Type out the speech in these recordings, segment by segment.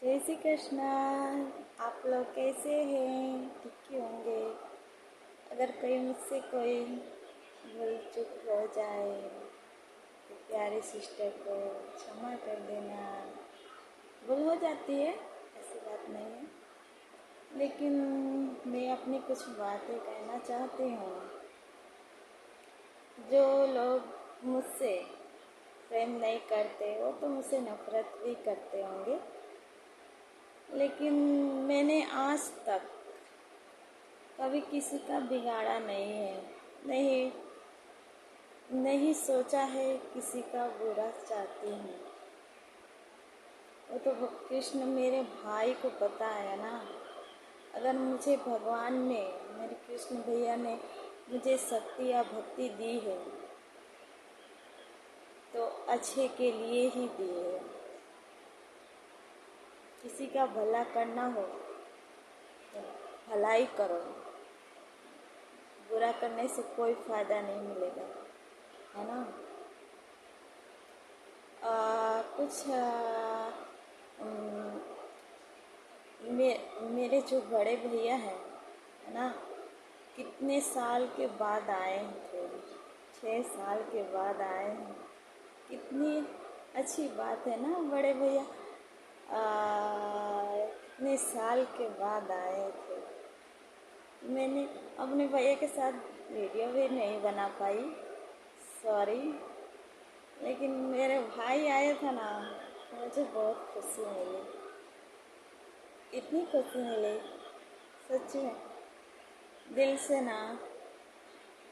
जय श्री कृष्णा। आप लोग कैसे हैं? ठीक ही होंगे। अगर कोई मुझसे कोई भूल चूक हो जाए तो प्यारी सिस्टर को क्षमा कर देना। भूल हो जाती है, ऐसी बात नहीं है, लेकिन मैं अपनी कुछ बातें कहना चाहती हूँ। जो लोग मुझसे प्रेम नहीं करते वो तो मुझसे नफरत भी करते होंगे, लेकिन मैंने आज तक कभी किसी का बिगाड़ा नहीं है। नहीं, नहीं सोचा है किसी का बुरा चाहती हूँ। वो तो कृष्ण मेरे भाई को पता है ना। अगर मुझे भगवान ने, मेरे कृष्ण भैया ने मुझे शक्ति या भक्ति दी है तो अच्छे के लिए ही दी है। किसी का भला करना हो तो भलाई करो, बुरा करने से कोई फ़ायदा नहीं मिलेगा, है ना। कुछ मेरे जो बड़े भैया हैं, है ना, कितने साल के बाद आए थे, 6 साल के बाद आए हैं। कितनी अच्छी बात है ना, बड़े भैया कितने साल के बाद आए थे। मैंने अपने भैया के साथ वीडियो भी नहीं बना पाई, सॉरी, लेकिन मेरे भाई आए थे ना, मुझे बहुत खुशी मिली, इतनी खुशी मिली सच में, दिल से ना।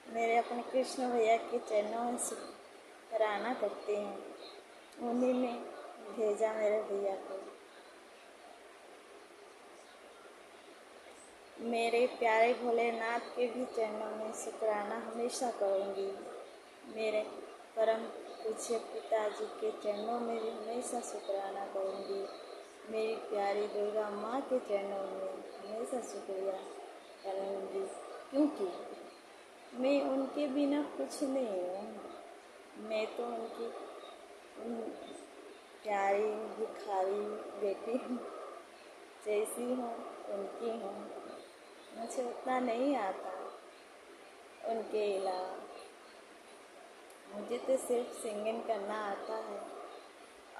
मेरे अपने कृष्ण भैया के चरणों में शुकराना करती हूँ। उन्हीं ने भेजा मेरे भैया को। मेरे प्यारे भोलेनाथ के भी चरणों में शुकराना हमेशा करूँगी। मेरे परम पूज्य पिताजी के चरणों में भी हमेशा शुकराना करूँगी। मेरी प्यारी दुर्गा माँ के चरणों में हमेशा शुक्रिया करूँगी, क्योंकि मैं उनके बिना कुछ नहीं हूँ। मैं तो उनकी प्यारी भिखारी बेटी हूँ, जैसी हूँ उनकी हूँ। मुझे उतना नहीं आता उनके अलावा, मुझे तो सिर्फ सिंगिंग करना आता है।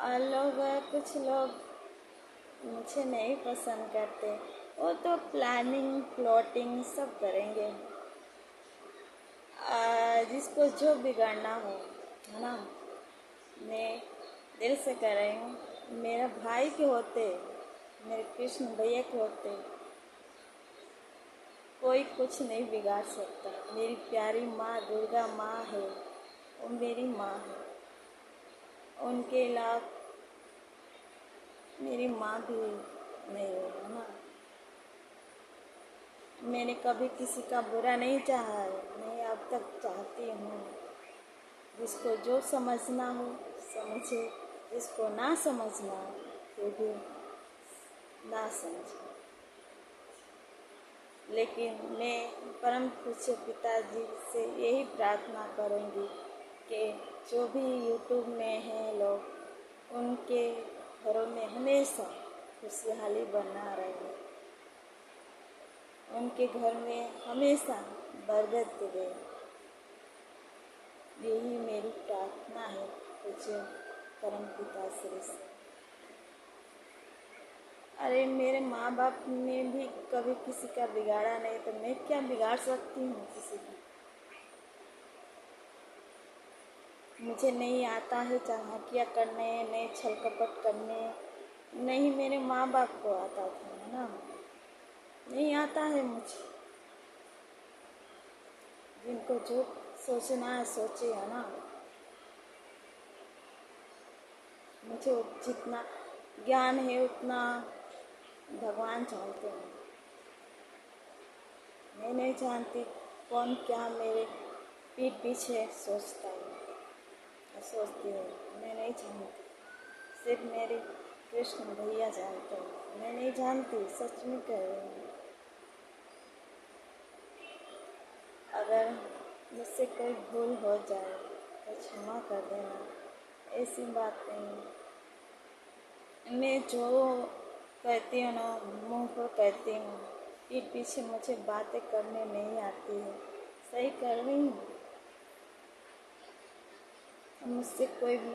और कुछ लोग मुझे नहीं पसंद करते, वो तो प्लानिंग प्लॉटिंग सब करेंगे। जिसको जो बिगाड़ना हो, है ना, मैं दिल से कर रही हूँ। मेरा भाई के होते, मेरे कृष्ण भैया के होते कोई कुछ नहीं बिगाड़ सकता। मेरी प्यारी माँ दुर्गा माँ है, वो मेरी माँ है। उनके अलावा मेरी माँ भी नहीं है ना। मैंने कभी किसी का बुरा नहीं चाहा है, नहीं अब तक चाहती हूँ। जिसको जो समझना हो समझे, जिसको ना समझना हो तो भी ना समझे। लेकिन मैं परम पूज्य पिताजी से यही प्रार्थना करूँगी कि जो भी यूट्यूब में हैं लोग, उनके घरों में हमेशा खुशहाली बना रहे, उनके घर में हमेशा बरकत दे। यही मेरी प्रार्थना है पूज्य परम पिता श्री से। अरे मेरे माँ बाप ने भी कभी किसी का बिगाड़ा नहीं, तो मैं क्या बिगाड़ सकती हूँ किसी का। मुझे नहीं आता है चालाकियाँ करने, नहीं छल कपट करने, नहीं मेरे माँ बाप को आता था, है ना। नहीं आता है मुझे। जिनको जो सोचना है सोचे, है ना। मुझे जितना ज्ञान है उतना भगवान जानते हैं। मैं नहीं जानती कौन क्या मेरे पीठ पीछे सोचता है, सोचती है, मैं नहीं जानती। सिर्फ मेरे कृष्ण भैया जानते हैं, मैं नहीं जानती, सच में कह रही हूँ। अगर मुझसे कोई भूल हो जाए तो क्षमा कर देना, ऐसी बात नहीं। मैं जो कहती हूँ ना, मुंह पर कहती हूँ, पीठ पीछे मुझे बातें करने नहीं आती है। सही कर रही हूँ। मुझसे कोई भी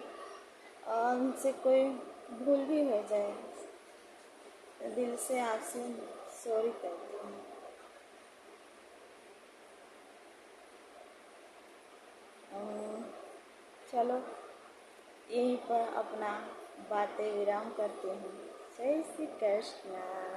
उनसे कोई भूल भी हो जाए तो दिल से आपसे सॉरी कहती हूँ। चलो, यहीं पर अपना बातें विराम करती हूँ। जय श्री कृष्ण।